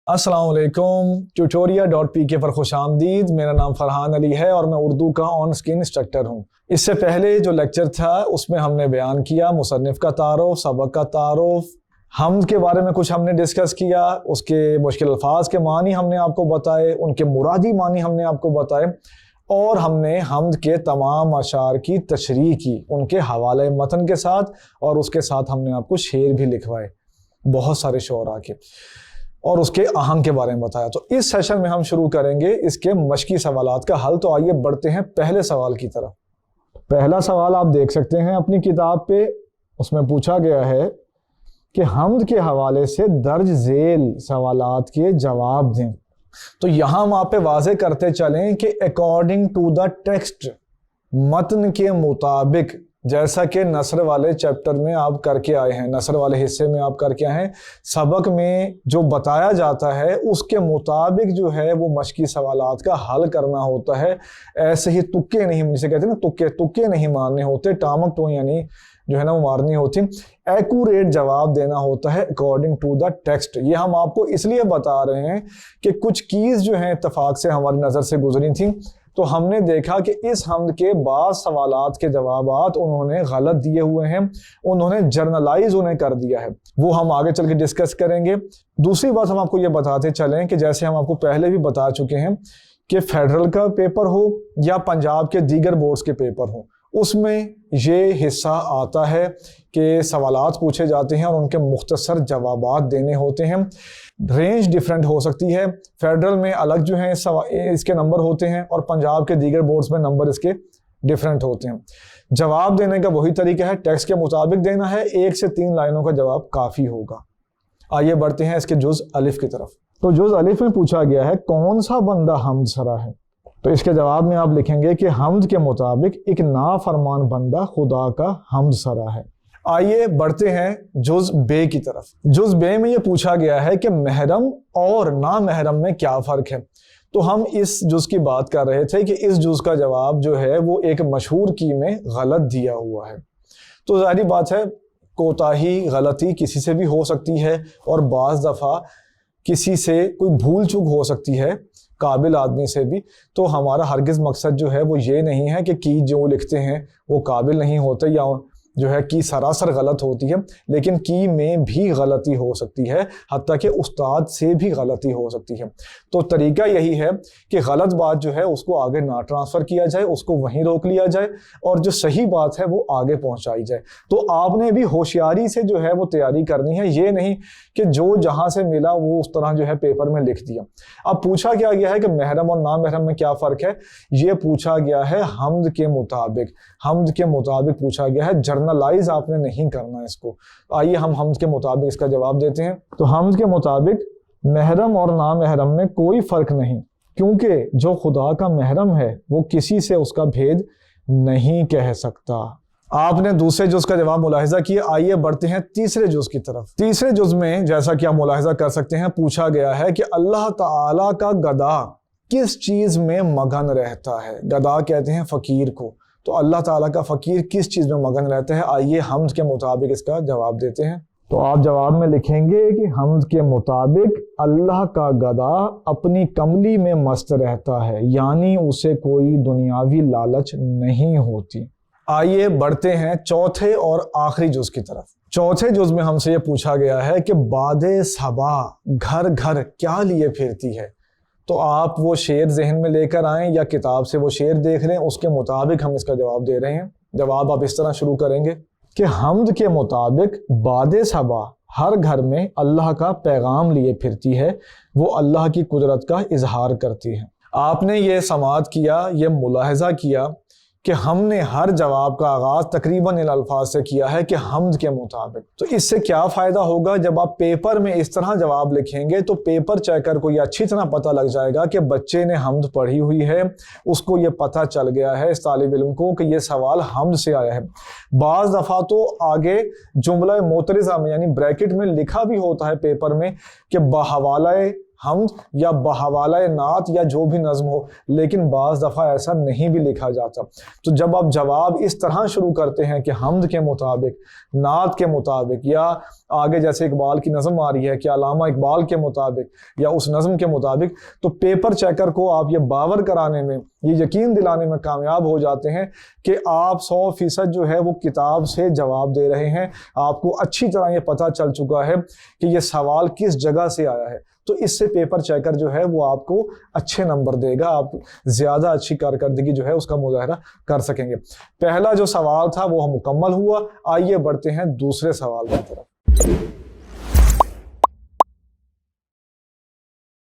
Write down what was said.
अस्सलामुअलैकुम। tutoria.pk पर खुश आमदीद। मेरा नाम फरहान अली है और मैं उर्दू का ऑन स्क्रीन इंस्ट्रक्टर हूँ। इससे पहले जो लेक्चर था उसमें हमने बयान किया मुसन्निफ का तारुफ, सबक का तारुफ, हम्द के बारे में कुछ हमने डिस्कस किया, उसके मुश्किल अल्फाज के मानी हमने आपको बताए, उनके मुरादी मानी हमने आपको बताए और हमने हम्द के तमाम अशार की तशरीह की उनके हवाले मतन के साथ, और उसके साथ हमने आपको शेर भी लिखवाए बहुत सारे शोरा के और उसके आहंग के बारे में बताया। तो इस सेशन में हम शुरू करेंगे इसके मशकी सवालात का हल। तो आइए बढ़ते हैं पहले सवाल की तरफ। पहला सवाल आप देख सकते हैं अपनी किताब पे, उसमें पूछा गया है कि हम्द के हवाले से दर्ज झेल सवालात के जवाब दें। तो यहां हम आप पे वाज़े करते चलें कि अकॉर्डिंग टू द टेक्स्ट, मतन के मुताबिक, जैसा कि नसर वाले चैप्टर में आप करके आए हैं, नसर वाले हिस्से में आप करके आए हैं, सबक में जो बताया जाता है उसके मुताबिक जो है वो मशकी सवालात का हल करना होता है। ऐसे ही तुक्के नहीं, जिसे कहते हैं ना तुक्के, तुक्के नहीं मारने होते, टामक तो यानी जो है ना वो मारनी होती, एक्यूरेट जवाब देना होता है अकॉर्डिंग टू द टेक्स्ट। ये हम आपको इसलिए बता रहे हैं कि कुछ कीज जो है इत्तफाक से हमारी नज़र से गुजरी थी, तो हमने देखा कि इस हम्द के बाद सवालात के जवाबात उन्होंने गलत दिए हुए हैं, उन्होंने जर्नलाइज उन्हें कर दिया है। वो हम आगे चल के डिस्कस करेंगे। दूसरी बात हम आपको ये बताते चलें कि जैसे हम आपको पहले भी बता चुके हैं कि फेडरल का पेपर हो या पंजाब के दीगर बोर्ड्स के पेपर हो, उसमें ये हिस्सा आता है कि सवालात पूछे जाते हैं और उनके मुख्तसर जवाबात देने होते हैं। रेंज डिफरेंट हो सकती है, फेडरल में अलग जो है इसके नंबर होते हैं और पंजाब के दीगर बोर्ड्स में नंबर इसके डिफरेंट होते हैं। जवाब देने का वही तरीका है, टेक्स्ट के मुताबिक देना है, 1 से 3 लाइनों का जवाब काफ़ी होगा। आइए बढ़ते हैं इसके जुज़ अलिफ की तरफ। तो जुज़ अलिफ में पूछा गया है कौन सा बंदा हम्द सरा है। तो इसके जवाब में आप लिखेंगे कि हम्द के मुताबिक एक नाफरमान बंदा खुदा का हम्द सरा है। आइए बढ़ते हैं जुज़ बे की तरफ। जुज़ बे में ये पूछा गया है कि महरम और ना महरम में क्या फ़र्क है। तो हम इस जुज़ की बात कर रहे थे कि इस जुज़ का जवाब जो है वो एक मशहूर की में गलत दिया हुआ है। तो ज़ाहिर बात है कोताही, गलती किसी से भी हो सकती है और बाज़ दफ़ा किसी से कोई भूल चूक हो सकती है, काबिल आदमी से भी। तो हमारा हरगिज़ मकसद जो है वो ये नहीं है कि जो लिखते हैं वो काबिल नहीं होते या जो है की सरासर गलत होती है, लेकिन की में भी गलती हो सकती है, हत्ता कि उस्ताद से भी गलती हो सकती है। तो तरीका यही है कि गलत बात जो है उसको आगे ना ट्रांसफ़र किया जाए, उसको वहीं रोक लिया जाए और जो सही बात है वो आगे पहुंचाई जाए। तो आपने भी होशियारी से जो है वो तैयारी करनी है, ये नहीं कि जो जहां से मिला वो उस तरह जो है पेपर में लिख दिया। अब पूछा क्या गया है कि महरम और ना महरम में क्या फ़र्क है, ये पूछा गया है हम्द के मुताबिक। हम्द के मुताबिक पूछा गया है, जर्नलाइज आपने नहीं करना इसको। आइए हम हम्द के मुताबिक इसका जवाब देते हैं। तो हम्द के मुताबिक महरम और ना महरम में कोई फ़र्क नहीं, क्योंकि जो खुदा का महरम है वो किसी से उसका भेद नहीं कह सकता। आपने दूसरे जुज़ का जवाब मुलाहिजा किया। आइए बढ़ते हैं तीसरे जुज़ की तरफ। तीसरे जुज़ में जैसा कि आप मुलाहिजा कर सकते हैं पूछा गया है कि अल्लाह ताला का गदा किस चीज़ में मगन रहता है। गदा कहते हैं फ़कीर को, तो अल्लाह ताला का फ़कीर किस चीज़ में मगन रहता है। आइए हम्द के मुताबिक इसका जवाब देते हैं। तो आप जवाब में लिखेंगे कि हम्द के मुताबिक अल्लाह का गदा अपनी कमली में मस्त रहता है, यानी उसे कोई दुनियावी लालच नहीं होती। आइए बढ़ते हैं चौथे और आखिरी जुज़ की तरफ। चौथे जुज़ में हमसे ये पूछा गया है कि बादे सबा घर घर क्या लिए फिरती है। तो आप वो शेर जहन में लेकर आएं या किताब से वो शेर देख लें, उसके मुताबिक हम इसका जवाब दे रहे हैं। जवाब आप इस तरह शुरू करेंगे कि हम्द के मुताबिक बादे सबा हर घर में अल्लाह का पैगाम लिए फिरती है, वो अल्लाह की कुदरत का इजहार करती है। आपने ये समाअत किया, ये मुलाहिजा किया कि हमने हर जवाब का आगाज़ तकरीबन इन अल्फाज से किया है कि हम्द के मुताबिक। तो इससे क्या फ़ायदा होगा, जब आप पेपर में इस तरह जवाब लिखेंगे तो पेपर चेकर को ये अच्छी तरह पता लग जाएगा कि बच्चे ने हम्द पढ़ी हुई है, उसको ये पता चल गया है इस तालिब इल्म को कि ये सवाल हम्द से आया है। बाज़ दफ़ा तो आगे जुमला मोतरिज़ा में यानी ब्रैकेट में लिखा भी होता है पेपर में कि बहवाला हमद या बहवाला नात या जो भी नज़्म हो, लेकिन बाज़ दफ़ा ऐसा नहीं भी लिखा जाता। तो जब आप जवाब इस तरह शुरू करते हैं कि हमद के मुताबिक, नात के मुताबिक, या आगे जैसे इकबाल की नज़्म आ रही है कि अल्लामा इकबाल के मुताबिक या उस नज़्म के मुताबिक, तो पेपर चेकर को आप ये बावर कराने में, ये यकीन दिलाने में कामयाब हो जाते हैं कि आप 100% जो है वो किताब से जवाब दे रहे हैं। आपको अच्छी तरह ये पता चल चुका है कि ये सवाल किस जगह से आया है। तो इससे पेपर चेकर जो है वो आपको अच्छे नंबर देगा, आप ज़्यादा अच्छी कारकर्दगी जो है उसका मुजाहरा कर सकेंगे। पहला जो सवाल था वो मुकम्मल हुआ। आइए बढ़ते हैं दूसरे सवाल की तरफ।